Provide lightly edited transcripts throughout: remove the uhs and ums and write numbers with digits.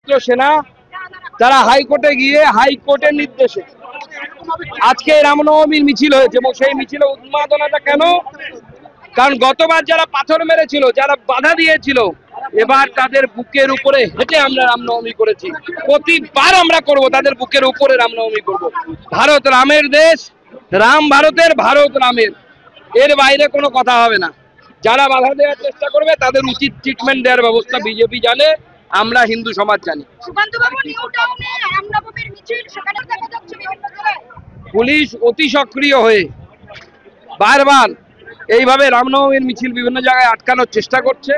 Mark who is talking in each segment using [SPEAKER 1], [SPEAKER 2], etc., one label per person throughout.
[SPEAKER 1] সেনা তারা হাইকোর্টে গিয়ে হাইকোর্টের নির্দেশে আজকে রামনবমীর মিছিল হয়েছে এবং সেই মিছিলে উন্মাদনাটা কেন? কারণ গতবার যারা পাথর মেরেছিল, যারা বাধা দিয়েছিল, এবার তাদের বুকের উপরে হেঁটে আমরা রামনবমী করেছি। প্রতিবার আমরা করব, তাদের বুকের উপরে রামনবমী করব। ভারত রামের দেশ, রাম ভারতের, ভারত রামের, এর বাইরে কোনো কথা হবে না। যারা বাধা দেওয়ার চেষ্টা করবে তাদের উচিত ট্রিটমেন্ট দেওয়ার ব্যবস্থা বিজেপি জানে, আমরা হিন্দু সমাজ জানি। পুলিশ অতি সক্রিয় হয়ে বারবার এইভাবে রামনবমীর মিছিল বিভিন্ন জায়গায় আটকানোর চেষ্টা করছে।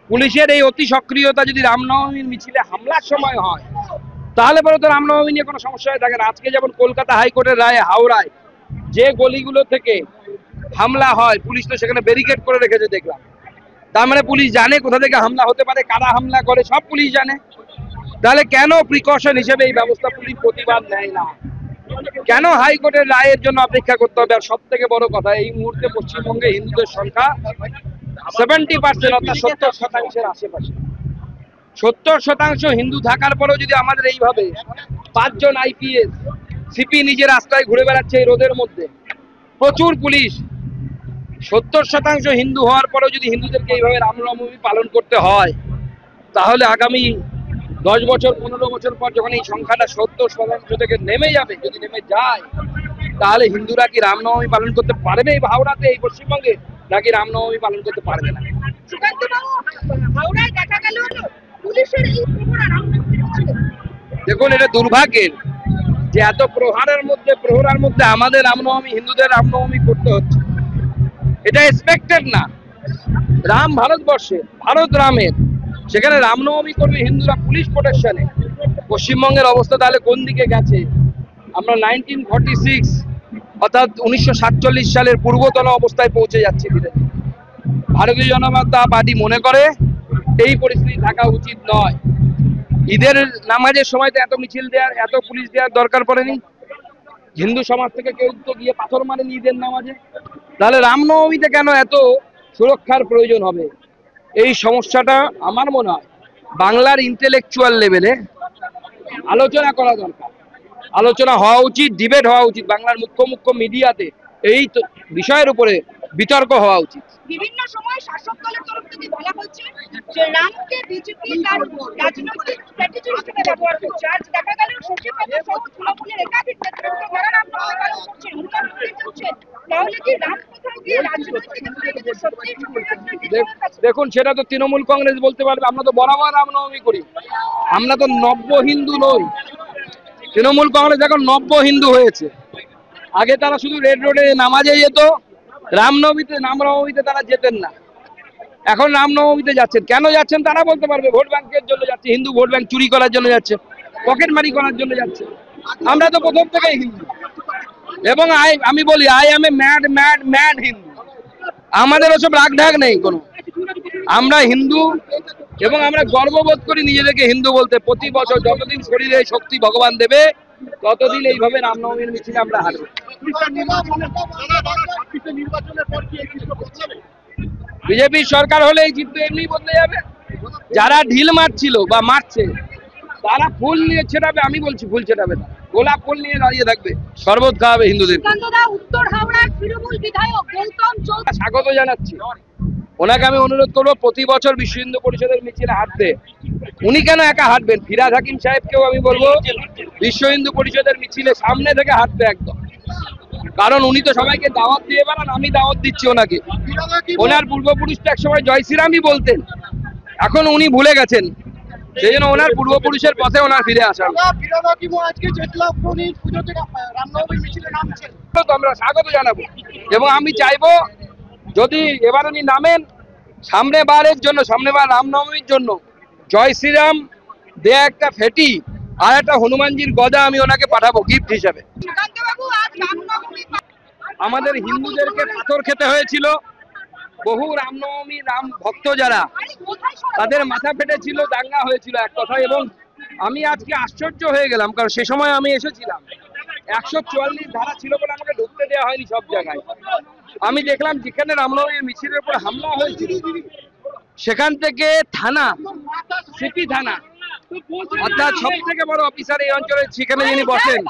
[SPEAKER 1] পুলিশের এই অতি সক্রিয়তা যদি রামনবমীর মিছিলে হামলার সময় হয় তাহলে পরে তো রামনবমী নিয়ে কোনো সমস্যা হয়ে থাকে না। আজকে যেমন কলকাতা হাইকোর্টের রায়ে হাওড়ায় যে গলিগুলো থেকে হামলা হয়, পুলিশ তো সেখানে ব্যারিকেড করে রেখেছে দেখলাম। তার মানে পুলিশ জানে কোথা থেকে হামলা হতে পারে, কারা হামলা করে, সব পুলিশ জানে। তাহলে কেন প্রিকশন হিসেবে এই ব্যবস্থা পুলিশ প্রতিবাদ নেয় না? কেন হাইকোর্টের রায়ের জন্য অপেক্ষা করতে হবে? আর সব থেকে বড় কথা, এই মুহূর্তে পশ্চিমবঙ্গে হিন্দুদের সংখ্যা 70%, অর্থাৎ 70% আশেপাশে। 70% হিন্দু থাকার পরেও যদি আমাদের এইভাবে 5 জন IPS সিপি নিজের রাস্তায় ঘুরে বেড়াচ্ছে এই রোদের মধ্যে, প্রচুর পুলিশ, 70% হিন্দু হওয়ার পরেও যদি হিন্দুদেরকে এইভাবে রামনবমী পালন করতে হয়, তাহলে আগামী 10 বছর 15 বছর পর যখন এই সংখ্যাটা 70% থেকে নেমে যাবে, যদি নেমে যায়, তাহলে হিন্দুরা কি রামনবমী পালন করতে পারবে এই হাওড়াতে, এই পশ্চিমবঙ্গে, নাকি রামনবমী পালন করতে পারবে না? দেখুন, এটা দুর্ভাগ্যের যে এত প্রহরার মধ্যে আমাদের রামনবমী, হিন্দুদের রামনবমী করতে হচ্ছে। এটা এক্সপেক্টেড না। রাম ভারতবর্ষের, ভারত রামের, সেখানে রামনবমী করবে হিন্দুরা পুলিশ প্রোটেকশনে। পশ্চিমবঙ্গের অবস্থা তাহলে কোন দিকে গেছে? আমরা 1946 অর্থাৎ 1947 সালের পূর্বতন অবস্থায় পৌঁছে যাচ্ছি ধীরে। ভারতীয় জনতা পার্টি মনে করে এই পরিস্থিতি থাকা উচিত নয়। ঈদের নামাজের সময় তো এত মিছিল দেওয়ার, এত পুলিশ দেওয়ার দরকার পড়েনি। হিন্দু সমাজ থেকে কেউ তো গিয়ে পাথর মারেনি ঈদের নামাজে, তাহলে রামনবমীতে কেন এত সুরক্ষার প্রয়োজন হবে? এই সমস্যাটা আমার মনে হয় বাংলার ইন্টেলেকচুয়াল লেভেলে আলোচনা করা দরকার, আলোচনা হওয়া উচিত, ডিবেট হওয়া উচিত। বাংলার মুখ্য মিডিয়াতে এই বিষয়ের উপরে বিতর্ক হওয়া উচিত।
[SPEAKER 2] বিভিন্ন সময় শাসক দলের তরফ থেকে বলা হচ্ছে যে রামকে বিজেপি তার রাজনৈতিক স্ট্র্যাটেজি হিসেবে ব্যবহার করছে। আজ দেখা গেল শশীপাদ সহ তৃণমূলের একাধিক নেতৃত্ব যারা রামনবমী পালন করছেন, হনুমান মন্দির করছেন, তাহলে কি রাম কোথাও গিয়ে রাজনৈতিক সত্যি?
[SPEAKER 1] দেখুন, সেটা তো তৃণমূল কংগ্রেস বলতে পারবে। আমরা তো বরাবর রামনবমী করি, আমরা তো নব্য হিন্দু নই। তৃণমূল কংগ্রেস এখন নব্য হিন্দু হয়েছে। আগে তারা শুধু রেড রোডে নামাজে যেত, রামনবমীতে তারা যেতেন না। এখন রামনবমীতে যাচ্ছেন। কেন যাচ্ছেন তারা বলতে পারবে। ভোট ব্যাংকের জন্য যাচ্ছে, হিন্দু ভোট ব্যাংক চুরি করার জন্য যাচ্ছে, পকেট মারি করার জন্য যাচ্ছে। আমরা তো প্রথম থেকেই হিন্দু, এবং আমি বলি I M A mad mad mad Hindu. আমাদের ওসব রাগ ঢাক নেই কোনো। আমরা হিন্দু এবং আমরা গর্ববোধ করি নিজেদেরকে হিন্দু বলতে। প্রতি বছর যতদিন শরীরে শক্তি ভগবান দেবে ততদিন এইভাবে রামনবমীর মিছিলে আমরা হাঁটব। বিজেপির সরকার হলে এই চিত্র এমনি বদলে যাবে। যারা ঢিল মারছিল বা মারছে তারা ফুল নিয়ে ছেটাবে। আমি বলছি ফুল ছেটাবে না, গোলাপ ফুল নিয়ে দাঁড়িয়ে থাকবে, শরবত খাওয়াবে হিন্দুদের। স্বাগত জানাচ্ছি ওনাকে। আমি অনুরোধ করবো প্রতি বছর বিশ্ব হিন্দু পরিষদের মিছিলে হাঁটতে। উনি কেন একা হাঁটবেন? ফিরহাদ হাকিম সাহেবকেও আমি বলবো বিশ্ব হিন্দু পরিষদের মিছিলে সামনে থেকে হাঁটতে একদম। কারণ উনি তো সবাইকে দাওয়াত দিয়ে বেড়ান, আমি দাওয়াত দিচ্ছি ওনাকে। ওনার পূর্বপুরুষটা একসময় জয় শ্রীরামই বলতেন, এখন উনি ভুলে গেছেন। সেই জন্য ওনার পূর্বপুরুষের পথে ওনার ফিরে আসা। আমরা স্বাগত জানাবো এবং আমি চাইবো যদি এবার উনি নামেন, সামনেবার রামনবমীর জন্য জয় শ্রীরাম দেয়া একটা ফেটি আর একটা হনুমানজির গদা আমি ওনাকে পাঠাবো গিফট হিসাবে। আমাদের হিন্দুদেরকে পাথর খেতে হয়েছিল, বহু রামনবমী রাম ভক্ত যারা, তাদের মাথা ফেটেছিল, দাঙ্গা হয়েছিল এক কথায়। এবং আমি আজকে আশ্চর্য হয়ে গেলাম, কারণ সে সময় আমি এসেছিলাম, 144 ধারা ছিল বলে আমাকে ঢুকতে দেওয়া হয়নি সব জায়গায়। আমি দেখলাম যেখানে রামনবমীর মিছিলের উপর হামলা হয়েছিল সেখান থেকে থানা, সিপি থানা অর্থাৎ সব থেকে বড় অফিসার এই অঞ্চলে সেখানে যিনি বসেন,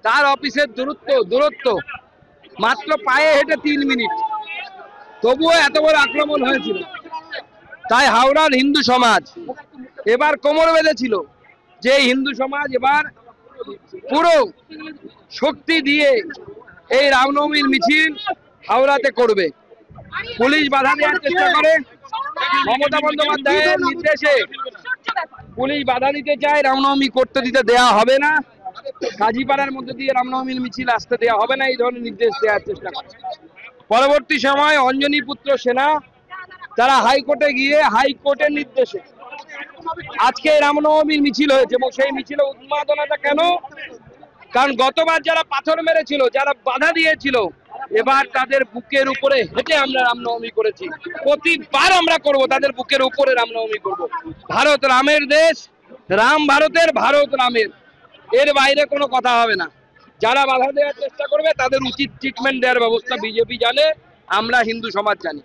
[SPEAKER 1] তার অফিসের দূরত্ব মাত্র পায়ে হেঁটে 3 মিনিট, তবুও এত বড় আক্রমণ হয়েছিল। তাই হাওড়ার হিন্দু সমাজ এবার কোমর বেঁধেছিল যে হিন্দু সমাজ এবার পুরো শক্তি দিয়ে এই রামনবমীর মিছিল হাওড়াতে করবে। পুলিশ বাধা দেওয়ার চেষ্টা করে, মমতা বন্দ্যোপাধ্যায়ের নির্দেশে পুলিশ বাধা দিতে চায়, রামনবমী করতে দিতে দেয়া হবে না, কাজীপাড়ার মধ্যে দিয়ে রামনবমীর মিছিল আসতে দেওয়া হবে না, এই ধরনের নির্দেশ দেওয়ার চেষ্টা করে। পরবর্তী সময় অঞ্জনী পুত্র সেনা তারা হাইকোর্টে গিয়ে হাইকোর্টের নির্দেশে আজকে রামনবমীর মিছিল হয়েছে। এবং সেই মিছিলে উন্মাদনাটা কেন? কারণ গতবার যারা পাথর মেরেছিল, যারা বাধা দিয়েছিল, এবার তাদের বুকের উপরে হেঁটে আমরা রামনবমী করেছি। প্রতিবার আমরা করব, তাদের বুকের উপরে রামনবমী করব। ভারত রামের দেশ, রাম ভারতের, ভারত রামের, এর বাইরে কোনো কথা হবে না। যারা বাধা দেওয়ার চেষ্টা করবে তাদের উচিত ট্রিটমেন্ট দেওয়ার ব্যবস্থা বিজেপি জানে, আমরা হিন্দু সমাজ জানি।